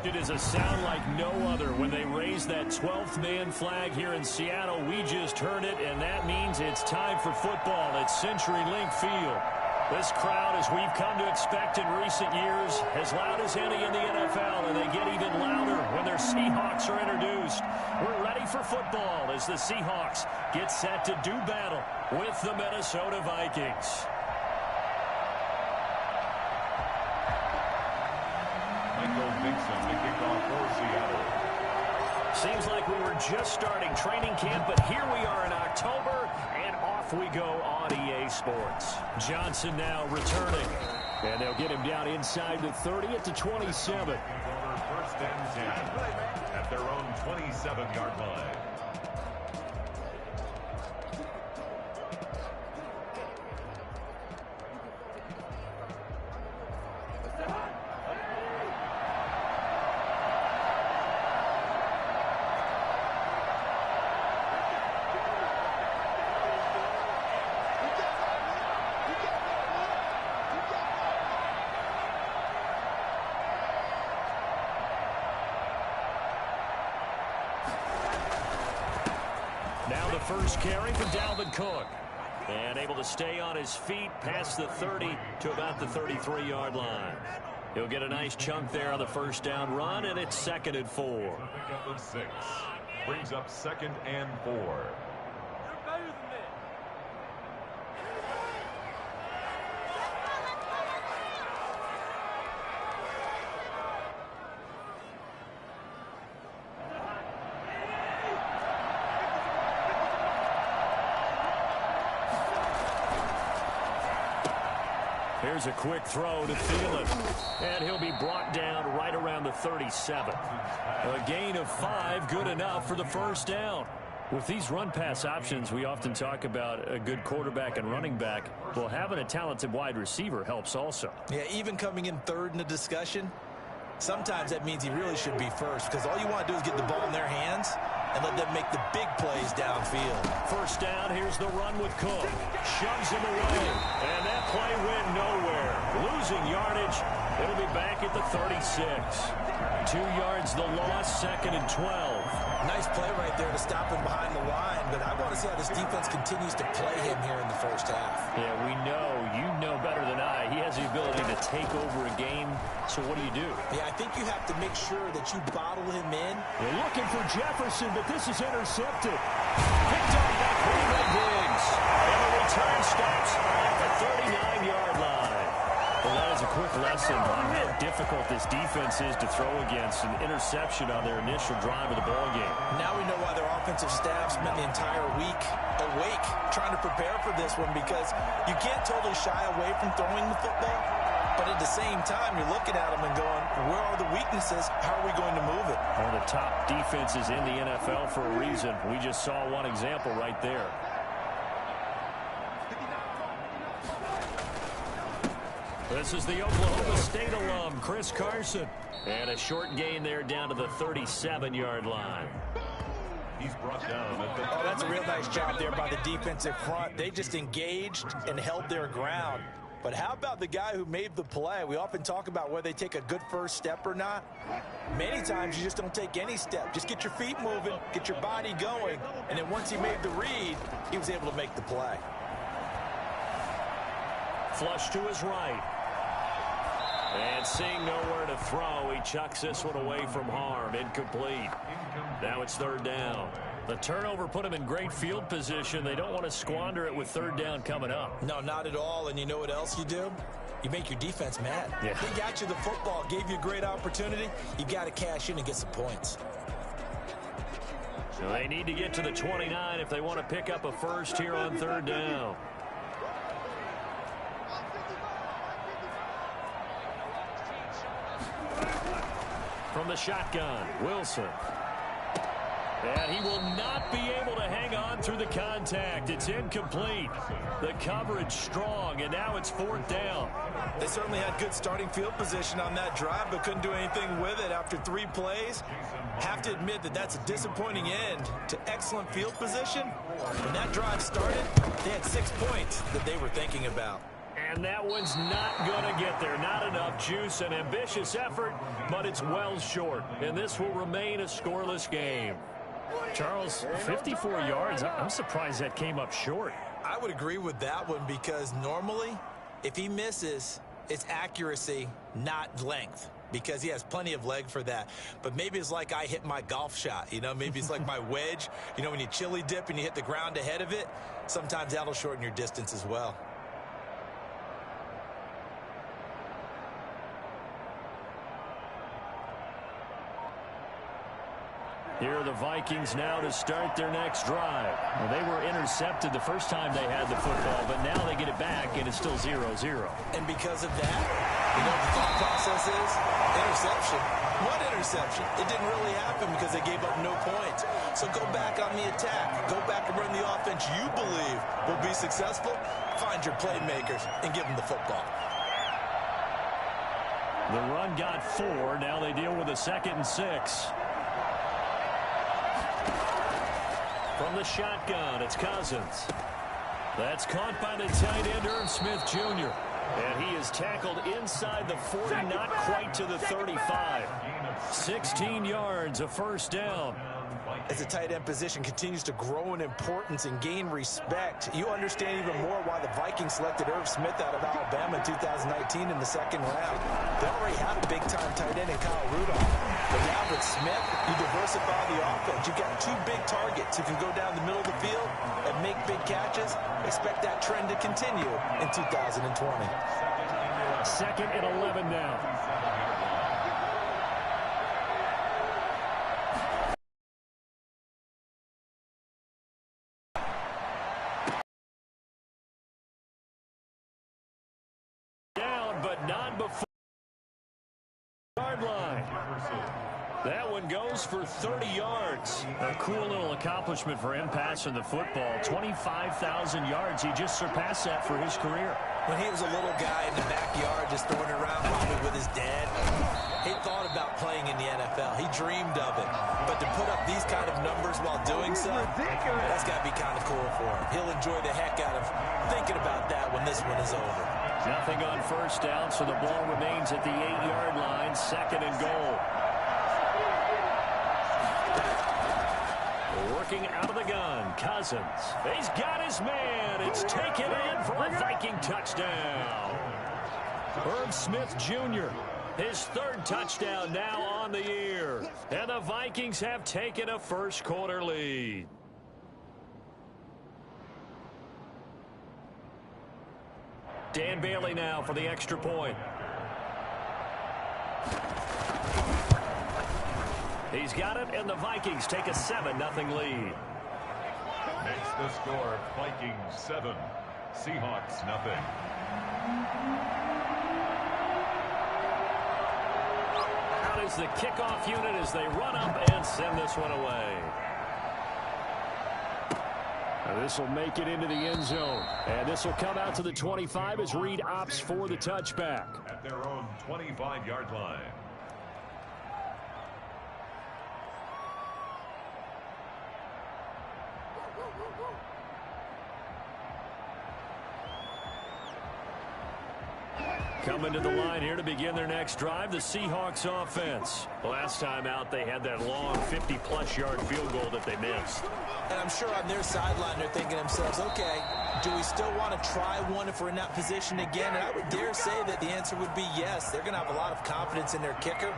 It is a sound like no other when they raise that 12th man flag here in Seattle. We just heard it, and that means it's time for football at CenturyLink Field. This crowd, as we've come to expect in recent years, as loud as any in the NFL, and they get even louder when their Seahawks are introduced. We're ready for football as the Seahawks get set to do battle with the Minnesota Vikings. Seems like we were just starting training camp, but here we are in October, and off we go on EA Sports. Johnson now returning, and they'll get him down inside the 30 at the 27. First and 10 at their own 27-yard line. Now the first carry for Dalvin Cook. And able to stay on his feet past the 30 to about the 33-yard line. He'll get a nice chunk there on the first down run, and it's 2nd and 4. Pickup of 6. Brings up 2nd and 4. Here's a quick throw to Thielen, and he'll be brought down right around the 37. A gain of 5, good enough for the first down. With these run-pass options, we often talk about a good quarterback and running back. Well, having a talented wide receiver helps also. Yeah, even coming in third in the discussion, sometimes that means he really should be first, because all you want to do is get the ball in their hands and let them make the big plays downfield. First down, here's the run with Cook. Shoves him away, and that play went nowhere. Losing yardage, it'll be back at the 36. 2 yards the loss, 2nd and 12. Nice play right there to stop him behind the line, but I want to see how this defense continues to play him here in the first half. Yeah, we know, you know better than I, he has the ability to take over a game, so what do you do? Yeah, I think you have to make sure that you bottle him in. They're looking for Jefferson, but this is intercepted. Picked up by Cleveland Diggs. And the return stops at the 39-yard line. Well, that is a quick lesson on how difficult this defense is to throw against. An interception on their initial drive of the ballgame. Now we know why their offensive staff spent the entire week awake trying to prepare for this one, because you can't totally shy away from throwing the football. But at the same time, you're looking at them and going, where are the weaknesses? How are we going to move it? One of the top defenses in the NFL for a reason. We just saw one example right there. This is the Oklahoma State alum, Chris Carson. And a short gain there down to the 37-yard line. He's brought down. Oh, that's a real nice job there by the defensive front. They just engaged and held their ground. But how about the guy who made the play? We often talk about whether they take a good first step or not. Many times you just don't take any step. Just get your feet moving, get your body going, and then once he made the read, he was able to make the play. Flush to his right. And seeing nowhere to throw, he chucks this one away from harm. Incomplete. Now it's 3rd down. The turnover put him in great field position. They don't want to squander it with 3rd down coming up. No, not at all. And you know what else you do? You make your defense mad. Yeah. They got you the football, gave you a great opportunity. You got to cash in and get some points. So they need to get to the 29 if they want to pick up a first here on 3rd down. From the shotgun, Wilson. And he will not be able to hang on through the contact. It's incomplete. The coverage strong, and now it's 4th down. They certainly had good starting field position on that drive, but couldn't do anything with it after 3 plays. Have to admit that that's a disappointing end to excellent field position. When that drive started, they had 6 points that they were thinking about. And that one's not going to get there. Not enough juice. An ambitious effort, but it's well short. And this will remain a scoreless game. Charles, 54 yards. I'm surprised that came up short. I would agree with that one because normally, if he misses, it's accuracy, not length, because he has plenty of leg for that. But maybe it's like I hit my golf shot, you know, maybe it's like my wedge. You know, when you chili dip and you hit the ground ahead of it, sometimes that'll shorten your distance as well. Here are the Vikings now to start their next drive. Well, they were intercepted the first time they had the football, but now they get it back, and it's still 0-0. And because of that, you know what the thought process is? Interception. What interception? It didn't really happen because they gave up no points. So go back on the attack. Go back and run the offense you believe will be successful. Find your playmakers and give them the football. The run got 4. Now they deal with a 2nd and 6. From the shotgun, it's Cousins. That's caught by the tight end, Irv Smith Jr. And he is tackled inside the 40, not quite to the 35. 16 yards, a first down. As the tight end position continues to grow in importance and gain respect, you understand even more why the Vikings selected Irv Smith out of Alabama in 2019 in the 2nd round. They already have a big-time tight end in Kyle Rudolph. But now with Smith, you diversify the offense. You've got 2 big targets who can go down the middle of the field and make big catches. Expect that trend to continue in 2020. 2nd and 11 now. But not before the yard line. That one goes for 30 yards. A cool little accomplishment for him passing the football. 25,000 yards. He just surpassed that for his career. When he was a little guy in the backyard just throwing it around probably with his dad, he thought about playing in the NFL. He dreamed of it. But to put up these kind of numbers while doing so, that's got to be kind of cool for him. He'll enjoy the heck out of thinking about that when this one is over. Nothing on first down, so the ball remains at the 8-yard line, 2nd and goal. Working out of the gun, Cousins. He's got his man. It's taken in for a Viking touchdown. Irv Smith Jr., his 3rd touchdown now on the year. And the Vikings have taken a first-quarter lead. Dan Bailey now for the extra point. He's got it, and the Vikings take a 7-0 lead. Makes the score Vikings 7, Seahawks 0. Out is the kickoff unit as they run up and send this one away. This will make it into the end zone. And this will come out to the 25 as Reed opts for the touchback. At their own 25-yard line. Coming to the line here to begin their next drive, the Seahawks offense. Last time out, they had that long 50-plus yard field goal that they missed. And I'm sure on their sideline, they're thinking to themselves, okay, do we still want to try one if we're in that position again? And I would dare say that the answer would be yes. They're going to have a lot of confidence in their kicker.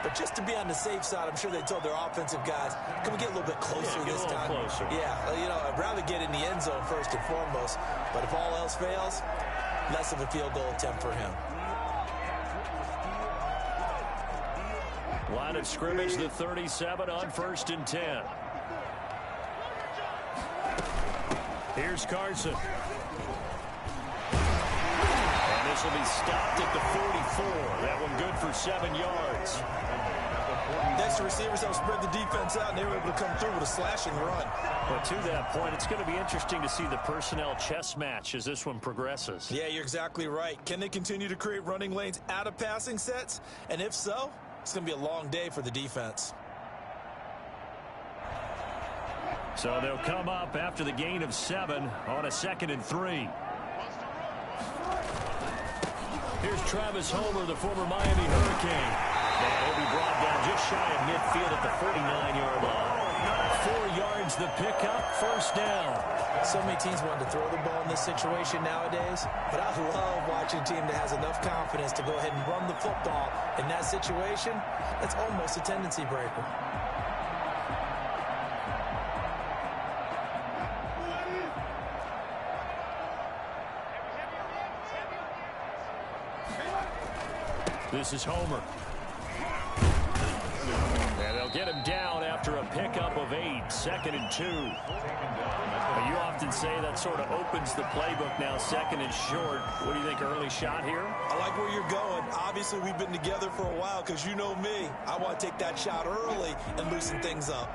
But just to be on the safe side, I'm sure they told their offensive guys, can we get a little bit closer this time? Closer. Yeah, you know, I'd rather get in the end zone first and foremost. But if all else fails, less of a field goal attempt for him. Line of scrimmage, the 37 on 1st and 10. Here's Carson. And this will be stopped at the 44. That one good for 7 yards. Next receivers have spread the defense out, and they were able to come through with a slashing run. But to that point, it's going to be interesting to see the personnel chess match as this one progresses. Yeah, you're exactly right. Can they continue to create running lanes out of passing sets? And if so, it's going to be a long day for the defense. So they'll come up after the gain of 7 on a 2nd and 3. Here's Travis Homer, the former Miami Hurricane. And he'll be brought down just shy of midfield at the 49-yard line. 4 yards the pickup, first down. So many teams want to throw the ball in this situation nowadays, but I love watching a team that has enough confidence to go ahead and run the football in that situation. That's almost a tendency breaker. This is Homer. And they'll get him down after a pickup of 8, 2nd and 2. You often say that sort of opens the playbook now, 2nd and short. What do you think, early shot here? I like where you're going. Obviously, we've been together for a while because you know me. I want to take that shot early and loosen things up.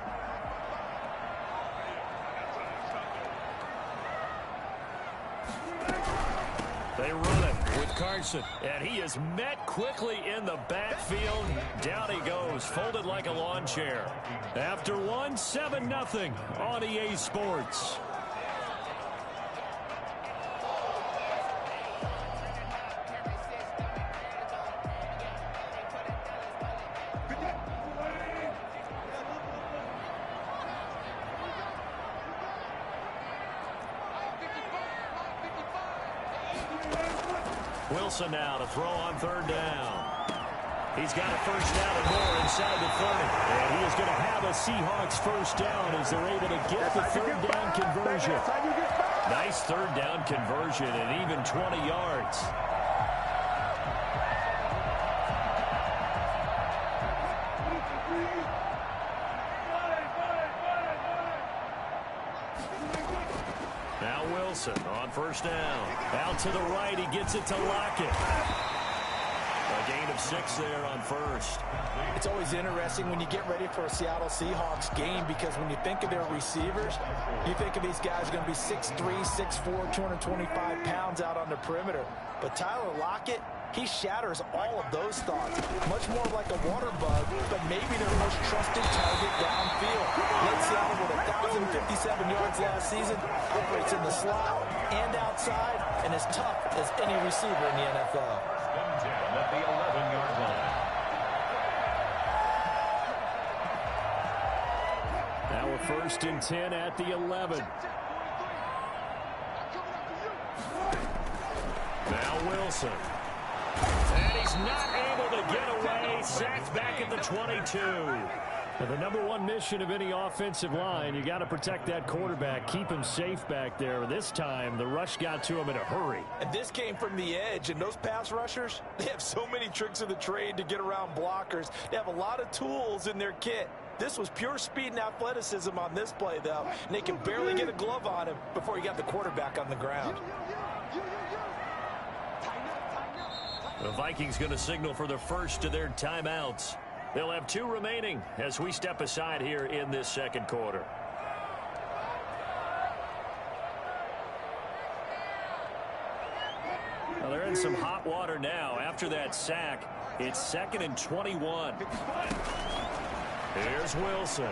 They run it with Carson, and he is met quickly in the backfield. Down he goes, folded like a lawn chair. After 7-0 on EA Sports. Wilson now to throw on 3rd down. He's got a first down and more inside the 30. And he is going to have a Seahawks first down as they're able to get the 3rd down conversion. Nice 3rd down conversion and even 20 yards. Now Wilson on first down. Out to the right, he gets it to Lockett. A gain of 6 there on first. It's always interesting when you get ready for a Seattle Seahawks game because when you think of their receivers, you think of these guys going to be 6'3", 6'4", 225 pounds out on the perimeter. But Tyler Lockett, he shatters all of those thoughts. Much more like a water bug, but maybe their most trusted target downfield. Led Seattle with 1,057 yards last season, operates in the slot and outside, and as tough as any receiver in the NFL. At the 11-yard line. Now we're 1st and 10 at the 11. Now Wilson. And he's not able to get away. Sacked back at the 22. And the #1 mission of any offensive line, you got to protect that quarterback, keep him safe back there. This time, the rush got to him in a hurry. And this came from the edge, and those pass rushers, they have so many tricks of the trade to get around blockers. They have a lot of tools in their kit. This was pure speed and athleticism on this play, though, and they can barely get a glove on him before he got the quarterback on the ground. The Vikings going to signal for the first of their timeouts. They'll have 2 remaining as we step aside here in this 2nd quarter. Well, they're in some hot water now. After that sack, it's 2nd and 21. Here's Wilson.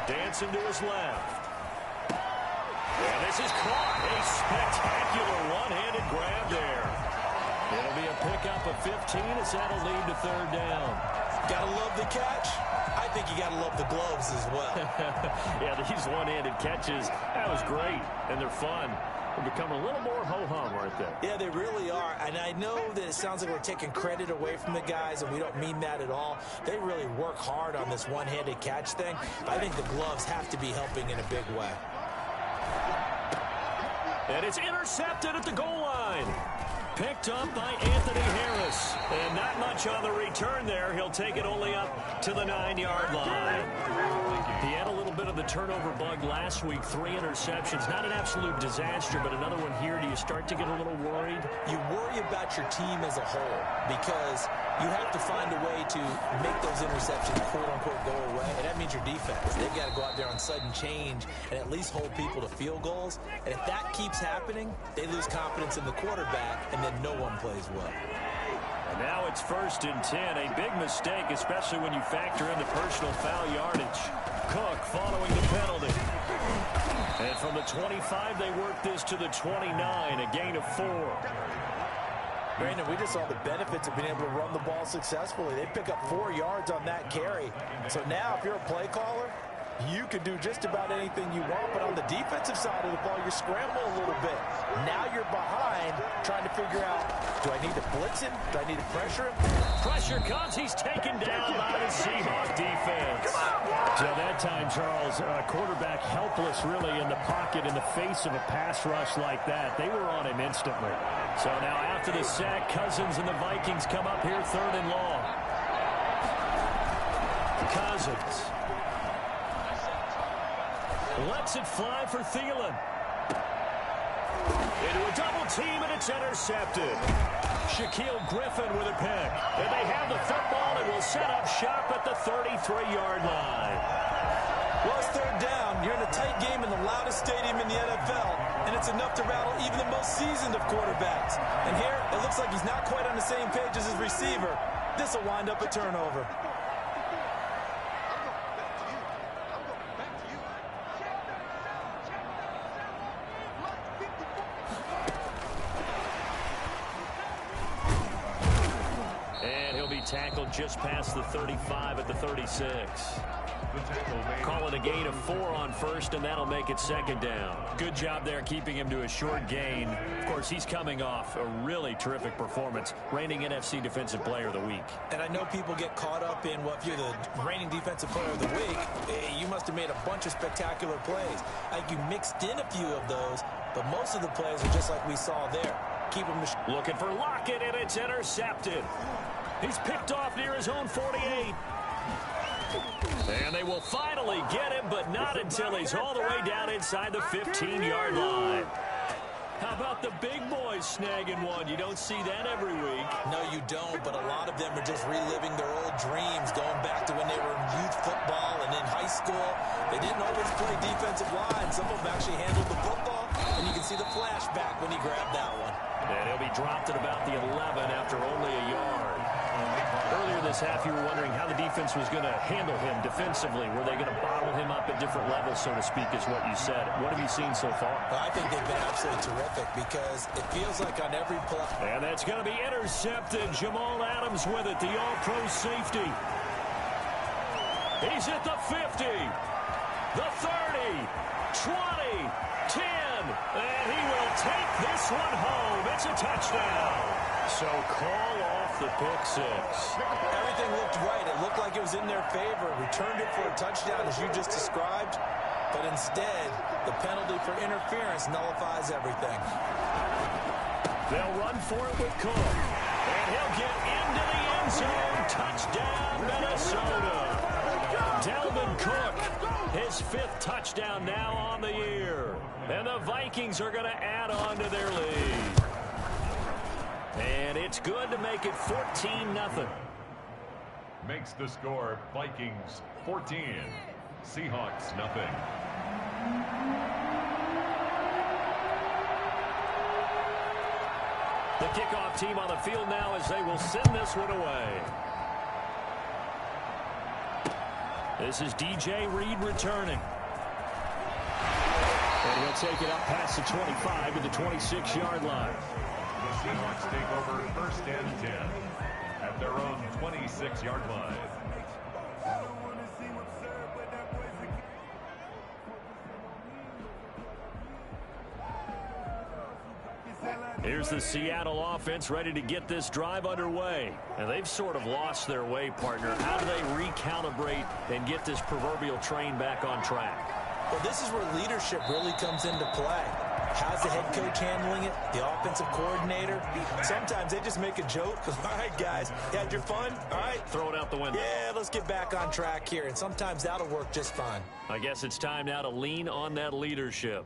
Dancing to his left. And this is caught. A spectacular one-handed grab there. It'll be a pickup of 15 as that'll lead to 3rd down. Gotta love the catch. I think you gotta love the gloves as well. Yeah, these one-handed catches, that was great, and they're fun. They're becoming a little more ho-hum, aren't they? Yeah, they really are. And I know that it sounds like we're taking credit away from the guys, and we don't mean that at all. They really work hard on this one-handed catch thing. But I think the gloves have to be helping in a big way. And it's intercepted at the goal line. Picked up by Anthony Harris. And not much on the return there. He'll take it only up to the 9-yard line. He had a little bit of the turnover bug last week. 3 interceptions. Not an absolute disaster, but another one here. Do you start to get a little worried? You worry about your team as a whole because you have to find a way to make those interceptions, quote-unquote, go away. And that means your defense. They've got to go out there on sudden change and at least hold people to field goals. And if that keeps happening, they lose confidence in the quarterback, and then no one plays well. And now it's 1st and 10. A big mistake, especially when you factor in the personal foul yardage. Cook following the penalty. And from the 25, they work this to the 29, a gain of 4. Brandon, we just saw the benefits of being able to run the ball successfully. They pick up 4 yards on that carry. So now, if you're a play caller, you can do just about anything you want, but on the defensive side of the ball, you're scrambling a little bit. Now you're behind, trying to figure out, do I need to blitz him? Do I need to pressure him? Pressure comes. He's taken down by the Seahawk defense. So that time, Charles, quarterback helpless really in the pocket in the face of a pass rush like that. They were on him instantly. So now after the sack, Cousins and the Vikings come up here 3rd and long. Cousins lets it fly for Thielen. Into a double team, and it's intercepted. Shaquille Griffin with a pick. And they have the football and will set up shop at the 33-yard line. Well, it's 3rd down. You're in a tight game in the loudest stadium in the NFL, and it's enough to rattle even the most seasoned of quarterbacks. And here, it looks like he's not quite on the same page as his receiver. This will wind up a turnover. Tackled just past the 35 at the 36. Call it a gain of 4 on 1st, and that'll make it 2nd down. Good job there keeping him to a short gain. Of course, he's coming off a really terrific performance, reigning NFC Defensive Player of the Week. And I know people get caught up in, well, if you're the reigning Defensive Player of the Week, you must have made a bunch of spectacular plays. I think you mixed in a few of those, but most of the plays are just like we saw there. Keep him looking for Lockett, and it's intercepted. He's picked off near his own 48. And they will finally get him, but not until he's all the way down inside the 15-yard line. How about the big boys snagging one? You don't see that every week. No, you don't, but a lot of them are just reliving their old dreams, going back to when they were in youth football and in high school. They didn't always play defensive line. Some of them actually handled the football, and you can see the flashback when he grabbed that one. And he'll be dropped at about the 11 after only a yard. Earlier this half, you were wondering how the defense was going to handle him defensively. Were they going to bottle him up at different levels, so to speak, is what you said. What have you seen so far? Well, I think they've been absolutely terrific because it feels like on every play. And that's going to be intercepted. Jamal Adams with it, the all-pro safety. He's at the 50, the 30, 20, 10, and he will take this one home. It's a touchdown. So call off the pick 6. Everything looked right. It looked like it was in their favor. Returned it for a touchdown, as you just described. But instead, the penalty for interference nullifies everything. They'll run for it with Cook. And he'll get into the end zone. Touchdown, Minnesota. Dalvin Cook, his 5th touchdown now on the year. And the Vikings are going to add on to their lead. And it's good to make it 14-0. Makes the score Vikings 14, Seahawks nothing. The kickoff team on the field now as they will send this one away. This is DJ Reed returning. And he'll take it up past the 25 to the 26-yard line. The Seahawks take over 1st and 10 at their own 26-yard line. Here's the Seattle offense ready to get this drive underway. And they've sort of lost their way, partner. How do they recalibrate and get this proverbial train back on track? Well, this is where leadership really comes into play. How's the head coach handling it? The offensive coordinator? Sometimes they just make a joke. All right, guys, you had your fun? All right. Throw it out the window. Yeah, let's get back on track here. And sometimes that'll work just fine. I guess it's time now to lean on that leadership.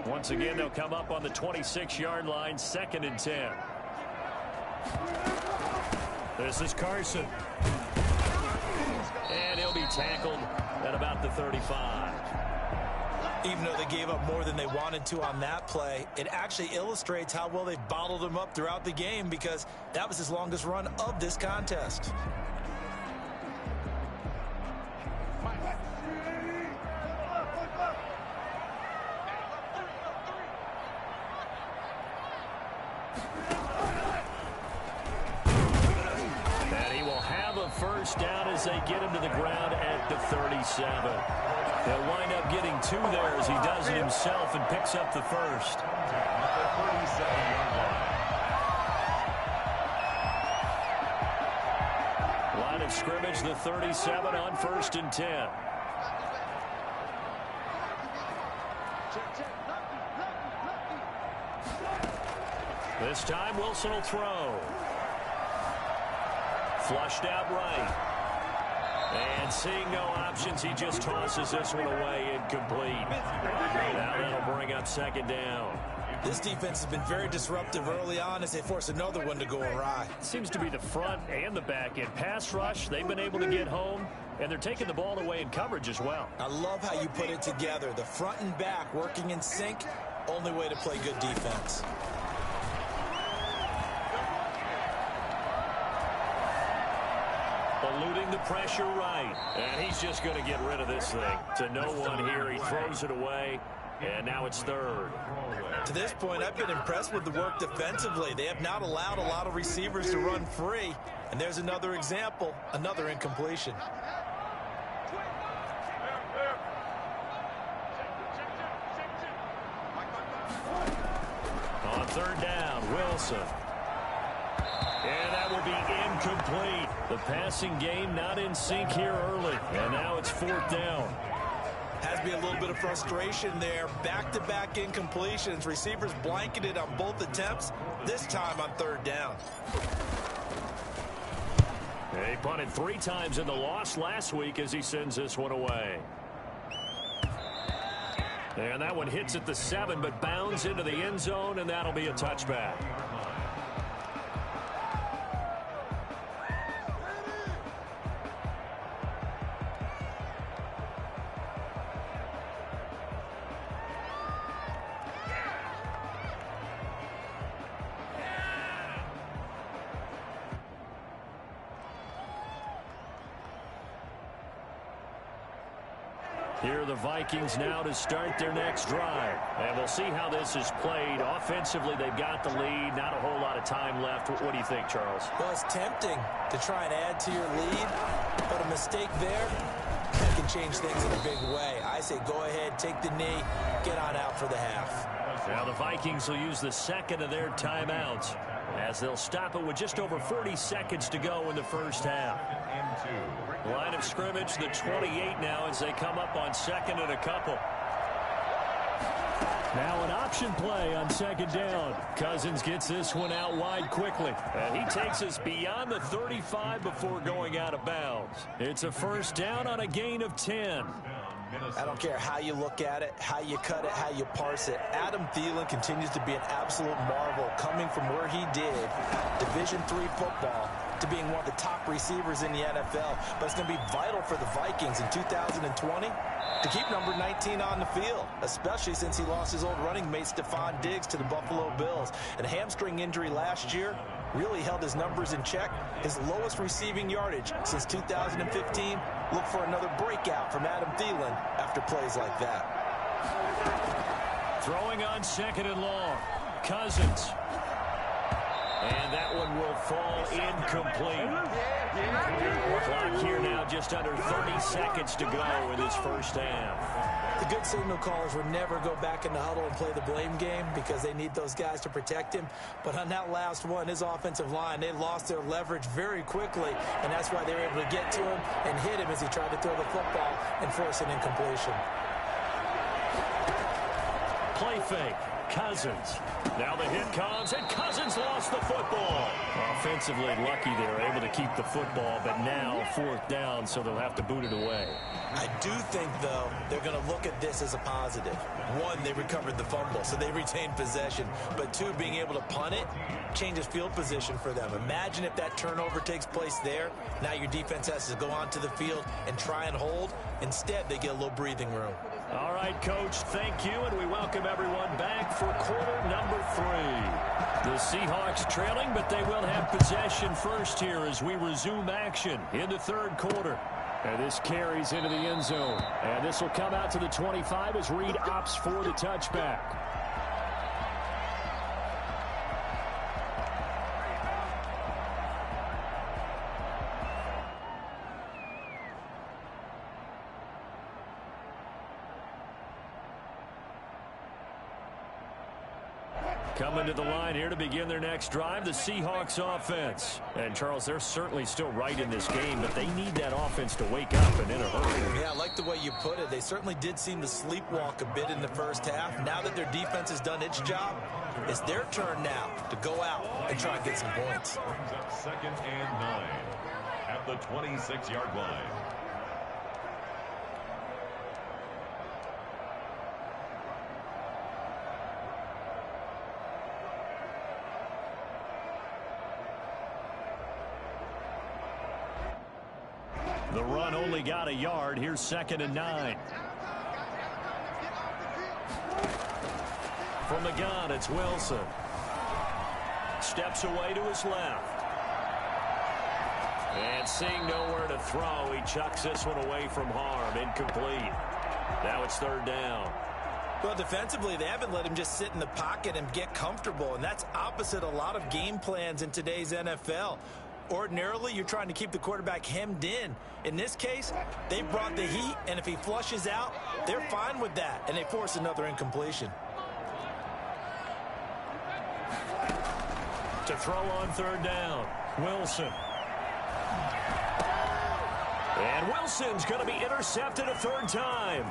Once again, they'll come up on the 26-yard line, 2nd and 10. This is Carson. And he'll be tackled at about the 35. Even though they gave up more than they wanted to on that play, it actually illustrates how well they've bottled him up throughout the game, because that was his longest run of this contest. And he will have a first down as they get him to the ground at the 37. He'll wind up getting 2 there as he does it himself and picks up the first. Line of scrimmage, the 37 on 1st and 10. This time Wilson will throw. Flushed out right. And seeing no options, he just tosses this one away, incomplete. Now that'll bring up 2nd down. This defense has been very disruptive early on as they force another one to go awry. Seems to be the front and the back end. Pass rush, they've been able to get home, and they're taking the ball away in coverage as well. I love how you put it together. The front and back working in sync, only way to play good defense. Eluding the pressure right. And he's just going to get rid of this thing. To no one here. He throws it away. And now it's 3rd. To this point, I've been impressed with the work defensively. They have not allowed a lot of receivers to run free. And there's another example, another incompletion. On 3rd down, Wilson. And that will be incomplete. The passing game not in sync here early. And now it's 4th down. Has to be a little bit of frustration there. Back-to-back incompletions. Receivers blanketed on both attempts, this time on 3rd down. He punted 3 times in the loss last week as he sends this one away. And that one hits at the 7, but bounds into the end zone, and that'll be a touchback. Here are the Vikings now to start their next drive. And we'll see how this is played. Offensively, they've got the lead. Not a whole lot of time left. What do you think, Charles? Well, it's tempting to try and add to your lead, but a mistake there can change things in a big way. I say go ahead, take the knee, get on out for the half. Now the Vikings will use the 2nd of their timeouts as they'll stop it with just over 40 seconds to go in the first half. Line of scrimmage, the 28 now as they come up on 2nd and a couple. Now an option play on 2nd down. Cousins gets this one out wide quickly. And he takes us beyond the 35 before going out of bounds. It's a 1st down on a gain of 10. I don't care how you look at it, how you cut it, how you parse it. Adam Thielen continues to be an absolute marvel, coming from where he did, Division III football, to being one of the top receivers in the NFL. But it's going to be vital for the Vikings in 2020 to keep number 19 on the field, especially since he lost his old running mate Stephon Diggs to the Buffalo Bills. And a hamstring injury last year really held his numbers in check. His lowest receiving yardage since 2015. Look for another breakout from Adam Thielen after plays like that. Throwing on 2nd and long. Cousins. And that one will fall incomplete. Clock here now, just under 30 seconds to go in this first half. The good signal callers would never go back in the huddle and play the blame game because they need those guys to protect him. But on that last one, his offensive line, they lost their leverage very quickly, and that's why they were able to get to him and hit him as he tried to throw the football and force an incompletion. Play fake. Cousins. Now the hit comes, and Cousins lost the football. Offensively lucky they were able to keep the football, but now 4th down, so they'll have to boot it away. I do think, though, they're going to look at this as a positive. One, they recovered the fumble, so they retained possession. But two, being able to punt it changes field position for them. Imagine if that turnover takes place there. Now your defense has to go onto the field and try and hold. Instead, they get a little breathing room. All right, Coach, thank you, and we welcome everyone back for quarter number 3. The Seahawks trailing, but they will have possession first here as we resume action in the third quarter. And this carries into the end zone. And this will come out to the 25 as Reed opts for the touchback. Coming to the line here to begin their next drive, the Seahawks offense. And, Charles, they're certainly still right in this game, but they need that offense to wake up and in a hurry. Yeah, I like the way you put it. They certainly did seem to sleepwalk a bit in the first half. Now that their defense has done its job, it's their turn now to go out and try and get some points. Brings up 2nd and 9 at the 26-yard line. The run only got a yard. Here's 2nd and 9. From the gun, it's Wilson. Steps away to his left. And seeing nowhere to throw, he chucks this one away from harm. Incomplete. Now it's 3rd down. Well, defensively, they haven't let him just sit in the pocket and get comfortable, and that's opposite a lot of game plans in today's NFL. Ordinarily, you're trying to keep the quarterback hemmed in. In this case, they brought the heat, and if he flushes out, they're fine with that, and they force another incompletion. To throw on 3rd down, Wilson. And Wilson's going to be intercepted a 3rd time.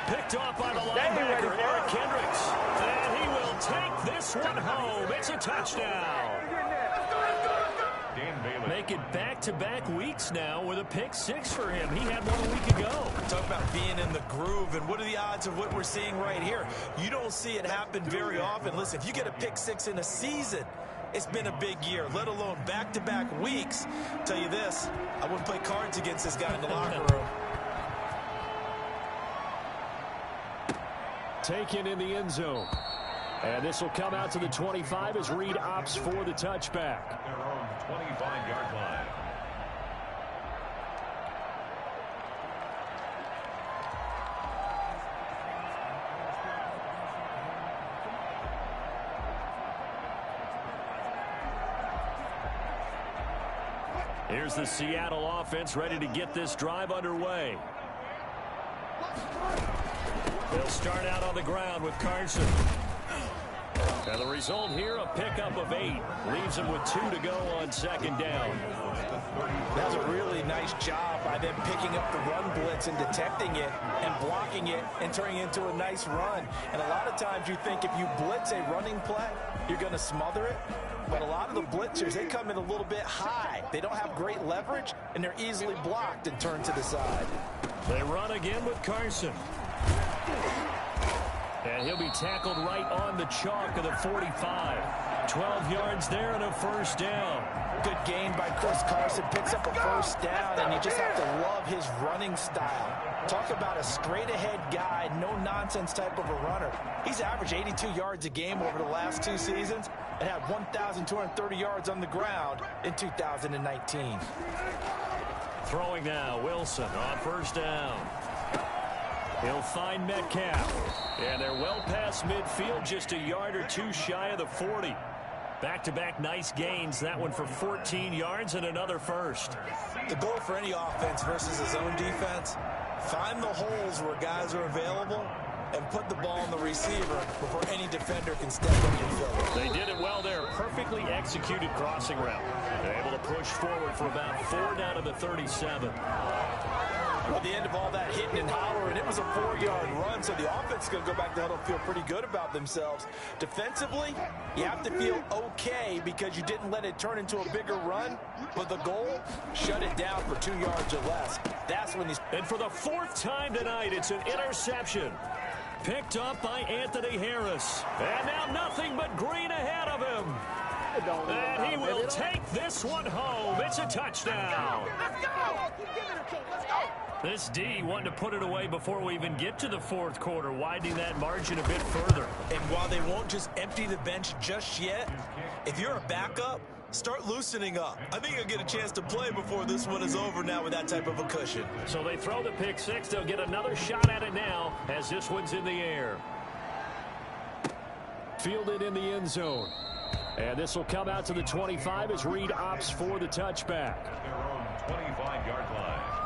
Picked off by the linebacker, Eric Kendricks. And he will take this one home. It's a touchdown. Make it back-to-back weeks now with a pick 6 for him. He had one a week ago. Talk about being in the groove, and what are the odds of what we're seeing right here? You don't see it happen very often. Listen, if you get a pick 6 in a season, it's been a big year, let alone back-to-back weeks. I'll tell you this, I wouldn't play cards against this guy in the locker room. Taken in the end zone. And this will come out to the 25 as Reed opts for the touchback. Their own 25-yard line. Here's the Seattle offense ready to get this drive underway. They'll start out on the ground with Carson. And the result here, a pickup of 8. Leaves him with 2 to go on 2nd down. That was a really nice job by them picking up the run blitz and detecting it and blocking it and turning it into a nice run. And a lot of times you think if you blitz a running play, you're going to smother it. But a lot of the blitzers, they come in a little bit high. They don't have great leverage, and they're easily blocked and turned to the side. They run again with Carson. And he'll be tackled right on the chalk of the 45. 12 yards there and a 1st down. Good gain by Chris Carson. Picks up a 1st down, and you just have to love his running style. Talk about a straight-ahead guy, no-nonsense type of a runner. He's averaged 82 yards a game over the last 2 seasons and had 1,230 yards on the ground in 2019. Throwing now, Wilson on 1st down. He'll find Metcalf. And they're well past midfield, just a yard or 2 shy of the 40. Back-to-back nice gains. That one for 14 yards and another 1st. The goal for any offense versus his own defense, find the holes where guys are available and put the ball on the receiver before any defender can step up and fill it. They did it well there. Perfectly executed crossing route. They're able to push forward for about 4 down to the 37. At the end of all that hitting and hollering, it was a 4-yard run, so the offense is going to go back to huddle, feel pretty good about themselves. Defensively, you have to feel okay because you didn't let it turn into a bigger run, but the goal, shut it down for 2 yards or less. That's when these... And for the 4th time tonight, it's an interception. Picked up by Anthony Harris. And now nothing but green ahead of him. And he will take this one home. It's a touchdown. Let's go! Let's go! This D wanting to put it away before we even get to the fourth quarter, widening that margin a bit further. And while they won't just empty the bench just yet, if you're a backup, start loosening up. I think you'll get a chance to play before this one is over now with that type of a cushion. So they throw the pick six. They'll get another shot at it now as this one's in the air. Fielded in the end zone. And this will come out to the 25 as Reed opts for the touchback. At their own 25-yard line.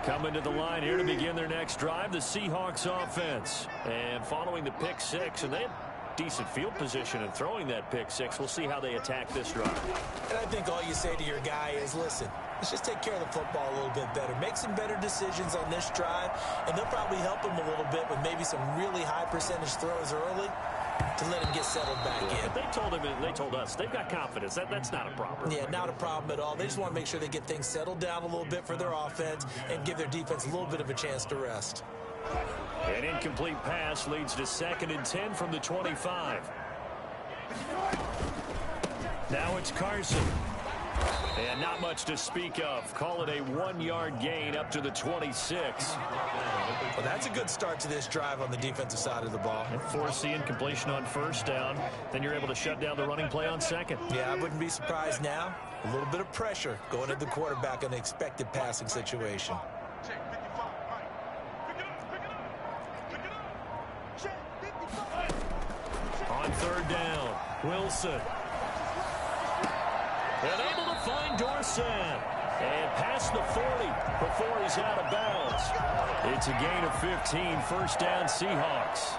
Coming to the line here to begin their next drive, the Seahawks offense. And following the pick six, and they had decent field position and throwing that pick six. We'll see how they attack this drive. And I think all you say to your guy is, listen, let's just take care of the football a little bit better. Make some better decisions on this drive, and they'll probably help him a little bit with maybe some really high percentage throws early to let him get settled back in. They told him, and they told us, they've got confidence. That's not a problem. Yeah, not a problem at all. They just want to make sure they get things settled down a little bit for their offense and give their defense a little bit of a chance to rest. An incomplete pass leads to 2nd and 10 from the 25. Now it's Carson. And not much to speak of. Call it a 1-yard gain up to the 26. Well, that's a good start to this drive on the defensive side of the ball. Force the incompletion on first down. Then you're able to shut down the running play on second. Yeah, I wouldn't be surprised now. A little bit of pressure going at the quarterback in an expected passing situation. On 3rd down, Wilson. And able to find Dorsett. And past the 40 before he's out of bounds. It's a gain of 15, first down Seahawks.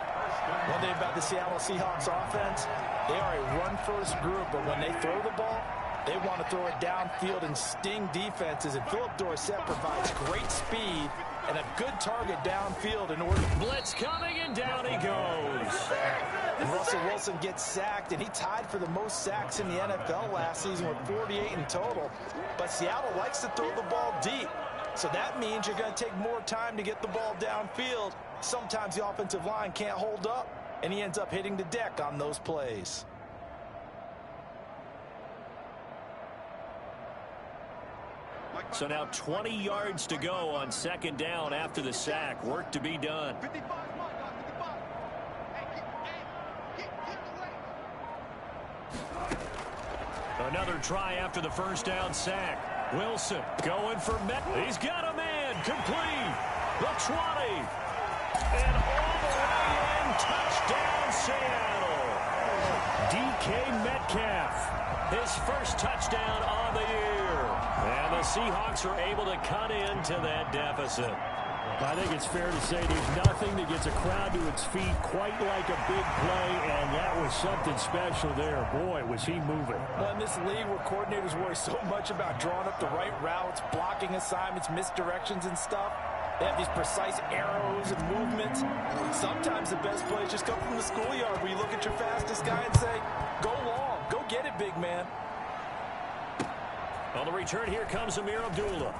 One thing about the Seattle Seahawks offense, they are a run-first group, but when they throw the ball, they want to throw it downfield and sting defenses. And Philip Dorsett provides great speed and a good target downfield in order. Blitz coming, and down he goes. And Russell Wilson gets sacked, and he tied for the most sacks in the NFL last season with 48 in total. But Seattle likes to throw the ball deep. So that means you're going to take more time to get the ball downfield. Sometimes the offensive line can't hold up, and he ends up hitting the deck on those plays. So now 20 yards to go on 2nd down after the sack. Work to be done. Another try after the first down sack. Wilson going for Met. He's got a man. Complete. The 20. And all the way in. Touchdown, Seattle. DK Metcalf. His first touchdown on the year. And the Seahawks are able to cut into that deficit. I think it's fair to say there's nothing that gets a crowd to its feet quite like a big play, and that was something special there. Boy, was he moving. Well, in this league where coordinators worry so much about drawing up the right routes, blocking assignments, misdirections and stuff, they have these precise arrows and movements. Sometimes the best plays just come from the schoolyard where you look at your fastest guy and say, go long, go get it, big man. On the return, here comes Amir Abdullah.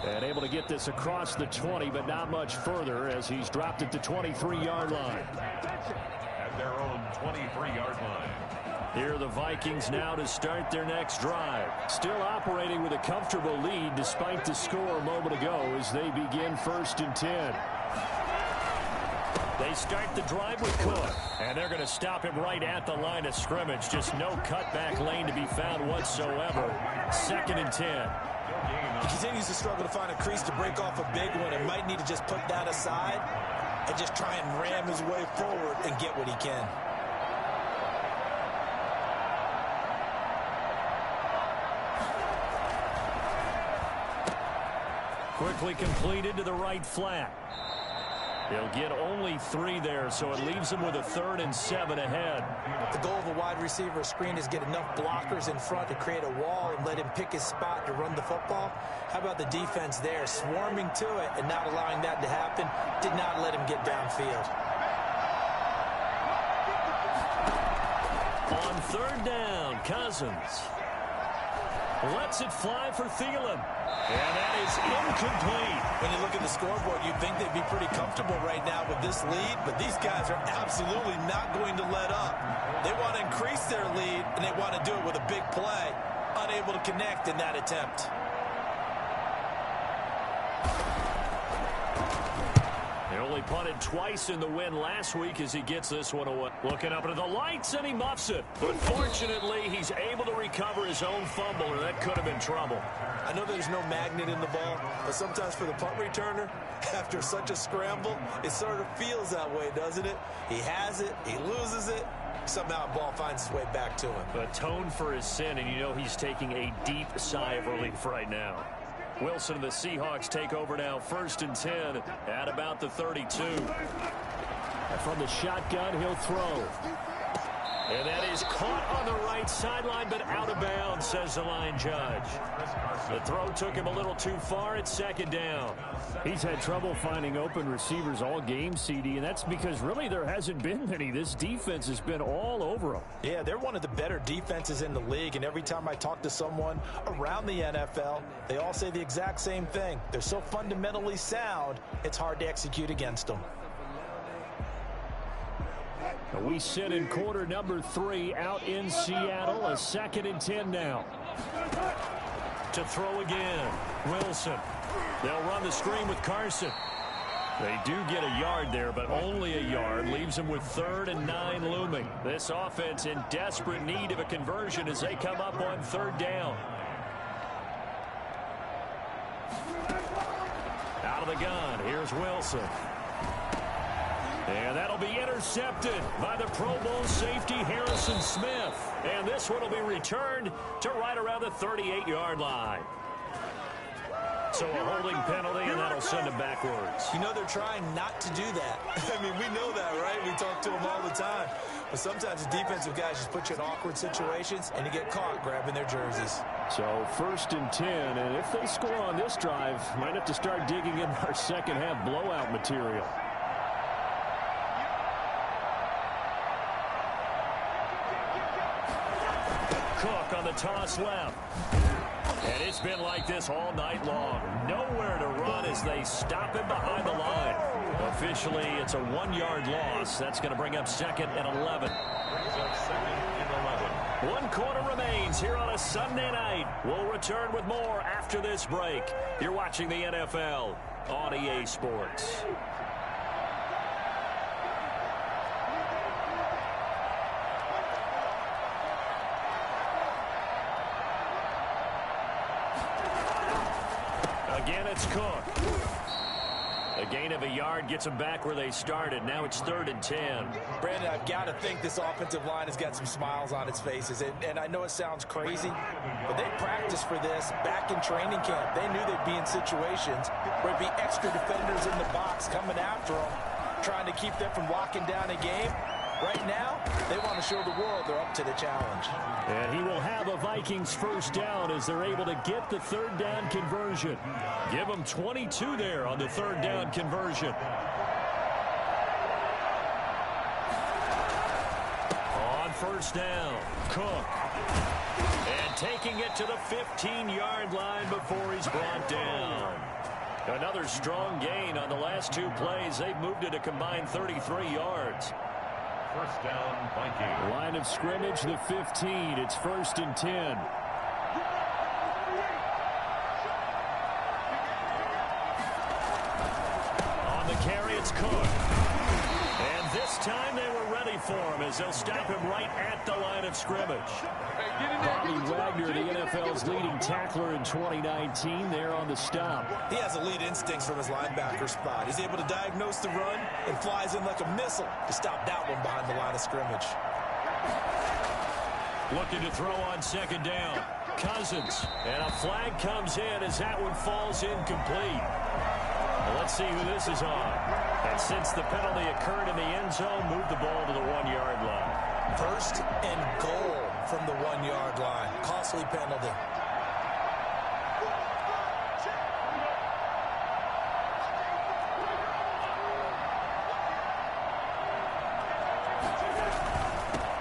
And able to get this across the 20, but not much further as he's dropped at the 23-yard line. At their own 23-yard line. Here are the Vikings now to start their next drive. Still operating with a comfortable lead despite the score a moment ago as they begin 1st and 10. They start the drive with Cook, and they're going to stop him right at the line of scrimmage. Just no cutback lane to be found whatsoever. 2nd and 10. He continues to struggle to find a crease to break off a big one and might need to just put that aside and just try and ram his way forward and get what he can. Quickly completed to the right flat. They'll get only 3 there, so it leaves them with a 3rd and 7 ahead. The goal of a wide receiver screen is get enough blockers in front to create a wall and let him pick his spot to run the football. How about the defense there, swarming to it and not allowing that to happen? Did not let him get downfield. On 3rd down, Cousins. Lets it fly for Thielen. And that is incomplete. When you look at the scoreboard, you'd think they'd be pretty comfortable right now with this lead, but these guys are absolutely not going to let up. They want to increase their lead, and they want to do it with a big play. Unable to connect in that attempt. They only punted twice in the win last week as he gets this one away. Looking up into the lights, and he muffs it. But fortunately, he's able to recover his own fumble, or that could have been trouble. I know there's no magnet in the ball, but sometimes for the punt returner, after such a scramble, it sort of feels that way, doesn't it? He has it, he loses it, somehow the ball finds its way back to him. Atone for his sin, and you know he's taking a deep sigh of relief right now. Wilson and the Seahawks take over now, 1st and 10 at about the 32. And from the shotgun, he'll throw. And that is caught on the right sideline, but out of bounds, says the line judge. The throw took him a little too far. It's 2nd down. He's had trouble finding open receivers all game, CD, and that's because really there hasn't been many. This defense has been all over them. Yeah, they're one of the better defenses in the league, and every time I talk to someone around the NFL, they all say the exact same thing. They're so fundamentally sound, it's hard to execute against them. We sit in quarter number 3 out in Seattle. A 2nd and 10 now. To throw again, Wilson. They'll run the screen with Carson. They do get a yard there, but only a yard. Leaves them with 3rd and 9 looming. This offense in desperate need of a conversion as they come up on 3rd down. Out of the gun, here's Wilson. And that'll be intercepted by the Pro Bowl safety Harrison Smith. And this one will be returned to right around the 38-yard line. So a holding penalty, and that'll send him backwards. You know they're trying not to do that. I mean, we know that, right? We talk to them all the time. But sometimes the defensive guys just put you in awkward situations, and you get caught grabbing their jerseys. So 1st and 10, and if they score on this drive, might have to start digging in our second half blowout material. Cook on the toss left. And it's been like this all night long. Nowhere to run as they stop him behind the line. Officially, it's a 1-yard loss. That's going to bring up 2nd and 11. Brings up 2nd and 11. 1 quarter remains here on a Sunday night. We'll return with more after this break. You're watching the NFL on EA Sports. Again, it's Cook. A gain of a yard gets them back where they started. Now it's 3rd and 10. Brandon, I've got to think this offensive line has got some smiles on its faces. And I know it sounds crazy, but they practiced for this back in training camp. They knew they'd be in situations where there'd be extra defenders in the box coming after them, trying to keep them from locking down a game. Right now, they want to show the world they're up to the challenge. And he will have a Vikings 1st down as they're able to get the 3rd down conversion. Give them 22 there on the 3rd down conversion. On 1st down, Cook. And taking it to the 15-yard line before he's brought down. Another strong gain on the last 2 plays. They've moved it a combined 33 yards. 1st down, Vikings. Line of scrimmage, the 15. It's 1st and 10. On the carry, it's Cook. And this time they were ready for him as they'll stop him right at the line of scrimmage. Bobby Wagner, the NFL's leading tackler in 2019, there on the stop. He has elite instincts from his linebacker spot. He's able to diagnose the run and flies in like a missile to stop that one behind the line of scrimmage. Looking to throw on 2nd down. Cousins. And a flag comes in as that one falls incomplete. Well, let's see who this is on. And since the penalty occurred in the end zone, move the ball to the 1-yard line. 1st and goal from the 1-yard line. Costly penalty.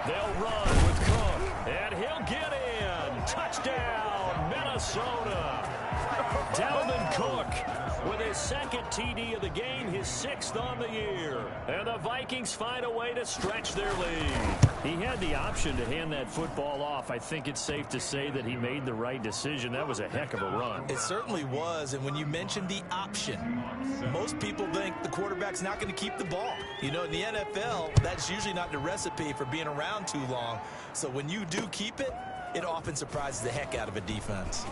They'll run with Cook. And he'll get in. Touchdown, Minnesota. Dalvin Cook with his second TD of the game, his 6th on the year. And the Vikings find a way to stretch their lead. He had the option to hand that football off. I think it's safe to say that he made the right decision. That was a heck of a run. It certainly was, and when you mention the option, most people think the quarterback's not going to keep the ball. You know, in the NFL, that's usually not the recipe for being around too long. So when you do keep it, it often surprises the heck out of a defense.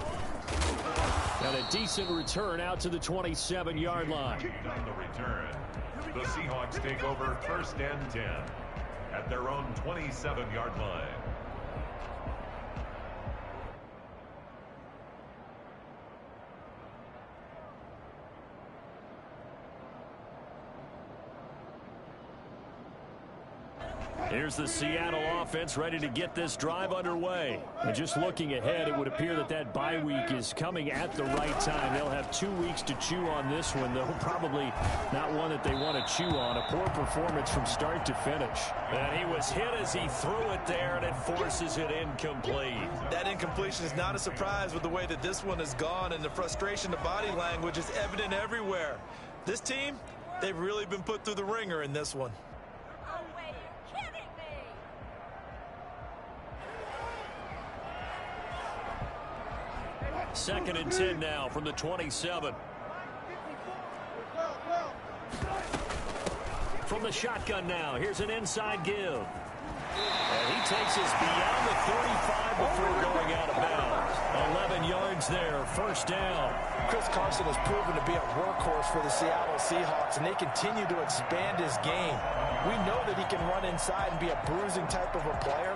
And a decent return out to the 27-yard line. On the return, the Seahawks take over 1st and 10 at their own 27-yard line. Here's the Seattle offense ready to get this drive underway. And just looking ahead, it would appear that that bye week is coming at the right time. They'll have 2 weeks to chew on this one, though probably not one that they want to chew on. A poor performance from start to finish. And he was hit as he threw it there, and it forces it incomplete. That incompletion is not a surprise with the way that this one has gone, and the frustration, the body language is evident everywhere. This team, they've really been put through the ringer in this one. 2nd and 10 now from the 27. From the shotgun now, here's an inside give. And he takes us beyond the 35 before going out of bounds. 11 yards there, 1st down. Chris Carson has proven to be a workhorse for the Seattle Seahawks, and they continue to expand his game. We know that he can run inside and be a bruising type of a player,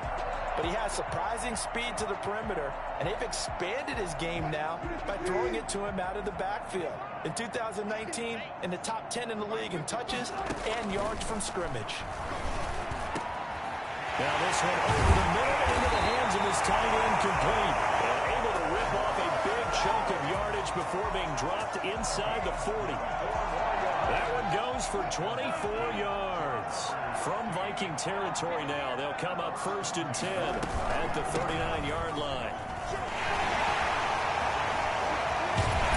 but he has surprising speed to the perimeter, and they've expanded his game now by throwing it to him out of the backfield. In 2019, in the top 10 in the league in touches and yards from scrimmage. Now this one over the middle into the hands of his tight end complete. And able to rip off a big chunk of yardage before being dropped inside the 40. That one goes for 24 yards. From Viking territory now, they'll come up 1st and 10 at the 39-yard line.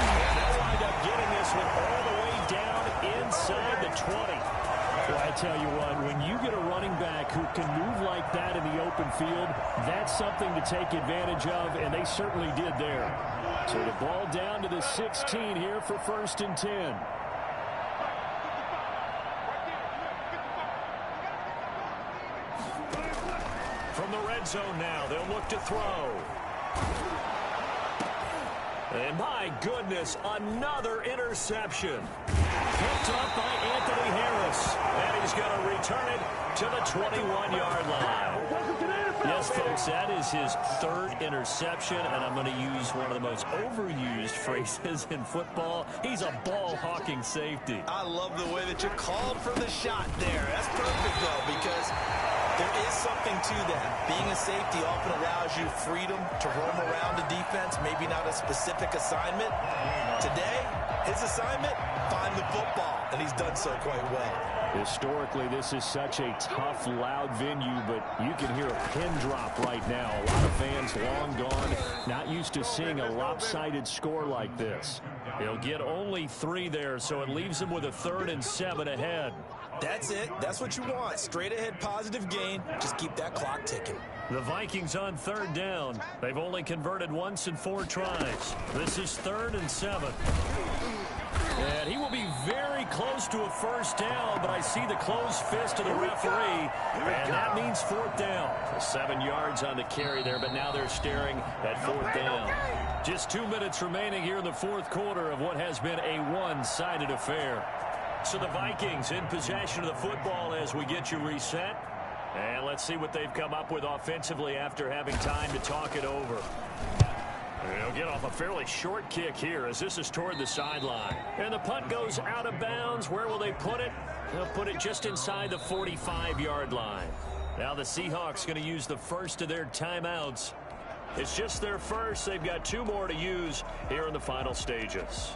And they'll wind up getting this one all the way down inside the 20. Well, I tell you what, when you get a running back who can move like that in the open field, that's something to take advantage of, and they certainly did there. So the ball down to the 16 here for 1st and 10. From the red zone now, they'll look to throw. And my goodness, another interception. Picked up by Anthony Harris. And he's going to return it to the 21-yard line. Yes, folks, that is his 3rd interception, and I'm going to use one of the most overused phrases in football. He's a ball-hawking safety. I love the way that you called for the shot there. That's perfect, though, because there is something to that. Being a safety often allows you freedom to roam around the defense, maybe not a specific assignment. Today, his assignment, find the football, and he's done so quite well. Historically, this is such a tough, loud venue, but you can hear a pin drop right now. A lot of fans long gone, not used to seeing a lopsided score like this. He'll get only 3 there, so it leaves him with a 3rd and 7 ahead. That's it. That's what you want. Straight ahead positive gain. Just keep that clock ticking. The Vikings on 3rd down. They've only converted once in 4 tries. This is 3rd and 7. And he will be very close to a 1st down, but I see the closed fist of the referee, and that means 4th down. 7 yards on the carry there, but now they're staring at 4th down. Just 2 minutes remaining here in the 4th quarter of what has been a one-sided affair. So the Vikings in possession of the football as we get you reset. And let's see what they've come up with offensively after having time to talk it over. They'll get off a fairly short kick here as this is toward the sideline. And the punt goes out of bounds. Where will they put it? They'll put it just inside the 45-yard line. Now the Seahawks going to use the first of their timeouts. It's just their first. They've got 2 more to use here in the final stages.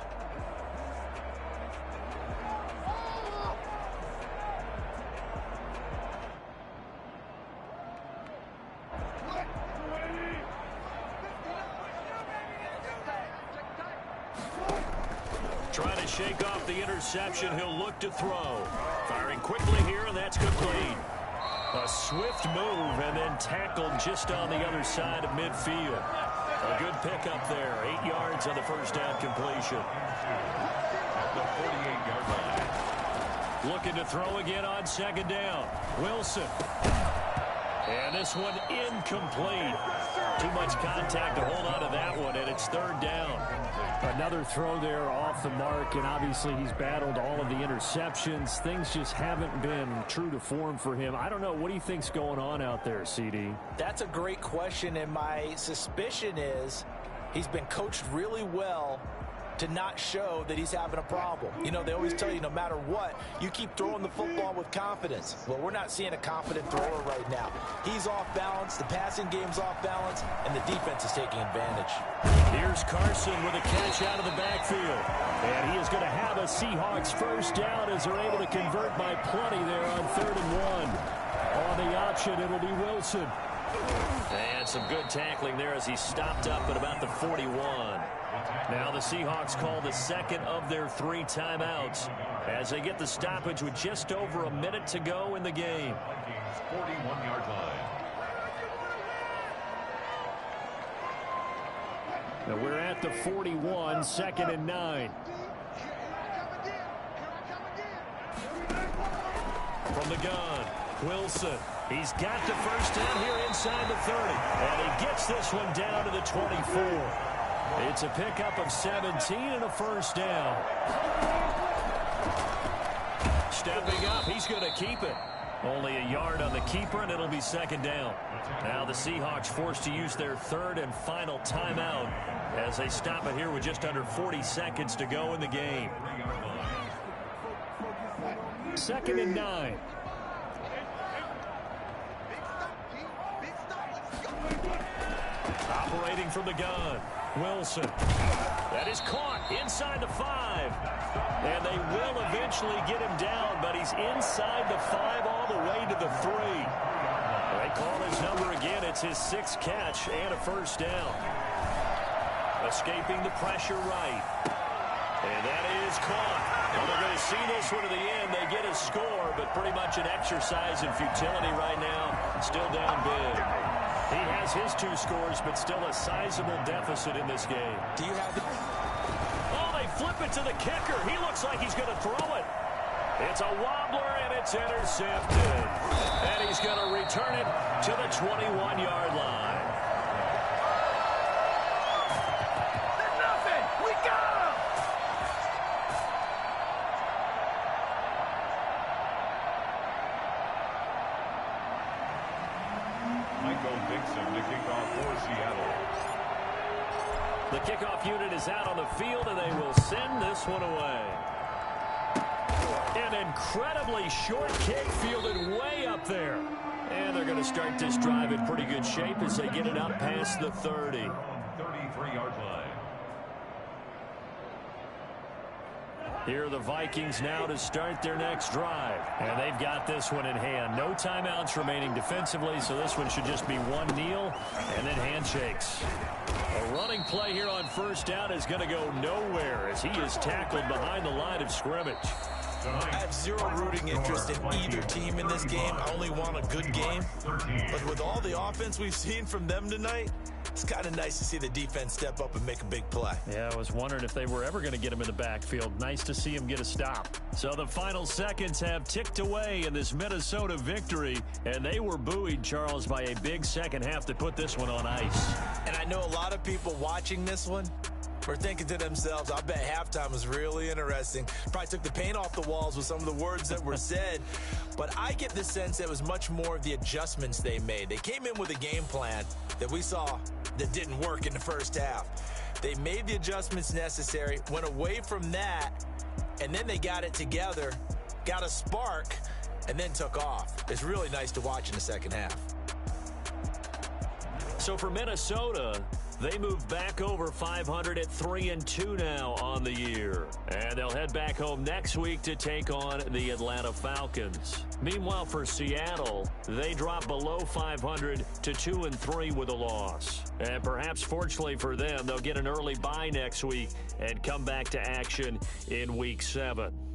Trying to shake off the interception. He'll look to throw. Firing quickly here, and that's complete. A swift move and then tackled just on the other side of midfield. A good pickup there. 8 yards on the first down completion. At the 48-yard line. Looking to throw again on second down. Wilson. And this one incomplete. Too much contact to hold on to that one, and it's third down. Another throw there off the mark, and obviously he's battled all of the interceptions. Things just haven't been true to form for him. I don't know. What do you think's going on out there, CD? That's a great question, and my suspicion is he's been coached really well to not show that he's having a problem. You know, they always tell you no matter what, you keep throwing the football with confidence. Well, we're not seeing a confident thrower right now. He's off balance, the passing game's off balance, and the defense is taking advantage. Here's Carson with a catch out of the backfield. And he is going to have a Seahawks first down as they're able to convert by plenty there on 3rd and 1. On the option, it'll be Wilson. And some good tackling there as he stopped up at about the 41. Now the Seahawks call the second of their 3 timeouts as they get the stoppage with just over a minute to go in the game. 41-yard line. Now we're at the 41, 2nd and 9. From the gun, Wilson. He's got the first down here inside the 30. And he gets this one down to the 24. It's a pickup of 17 and a first down. Stepping up, he's going to keep it. Only a yard on the keeper, and it'll be second down. Now the Seahawks forced to use their 3rd and final timeout as they stop it here with just under 40 seconds to go in the game. 2nd and 9. Operating from the gun, Wilson. That is caught inside the 5. And they will eventually get him down, but he's inside the 5 all the way to the 3. They call his number again. It's his 6th catch and a first down. Escaping the pressure right. And that is caught. Well, they're going to see this one to the end. They get a score, but pretty much an exercise in futility right now. Still down big. He has his 2 scores, but still a sizable deficit in this game. Do you have the... Oh, they flip it to the kicker. He looks like he's going to throw it. It's a wobbler, and it's intercepted. And he's going to return it to the 21-yard line. Nothing! We got him! To kick off for Seattle. The kickoff unit is out on the field, and they will send this one away. An incredibly short kick fielded way up there. And they're going to start this drive in pretty good shape as they get it up past the 30. 33-yard line. Here are the Vikings now to start their next drive. And they've got this one in hand. No timeouts remaining defensively, so this one should just be one kneel and then handshakes. A running play here on first down is going to go nowhere as he is tackled behind the line of scrimmage. I have zero rooting interest in either team in this game. I only want a good game. But with all the offense we've seen from them tonight, it's kind of nice to see the defense step up and make a big play. Yeah, I was wondering if they were ever going to get him in the backfield. Nice to see him get a stop. So the final seconds have ticked away in this Minnesota victory, and they were buoyed, Charles, by a big second half to put this one on ice. And I know a lot of people watching this one were thinking to themselves, I bet halftime was really interesting. Probably took the paint off the walls with some of the words that were said. But I get the sense that it was much more of the adjustments they made. They came in with a game plan that we saw that didn't work in the first half. They made the adjustments necessary, went away from that, and then they got it together, got a spark, and then took off. It's really nice to watch in the second half. So for Minnesota, they move back over 500 at 3-2 now on the year. And they'll head back home next week to take on the Atlanta Falcons. Meanwhile, for Seattle, they drop below 500 to 2-3 with a loss. And perhaps fortunately for them, they'll get an early bye next week and come back to action in Week 7.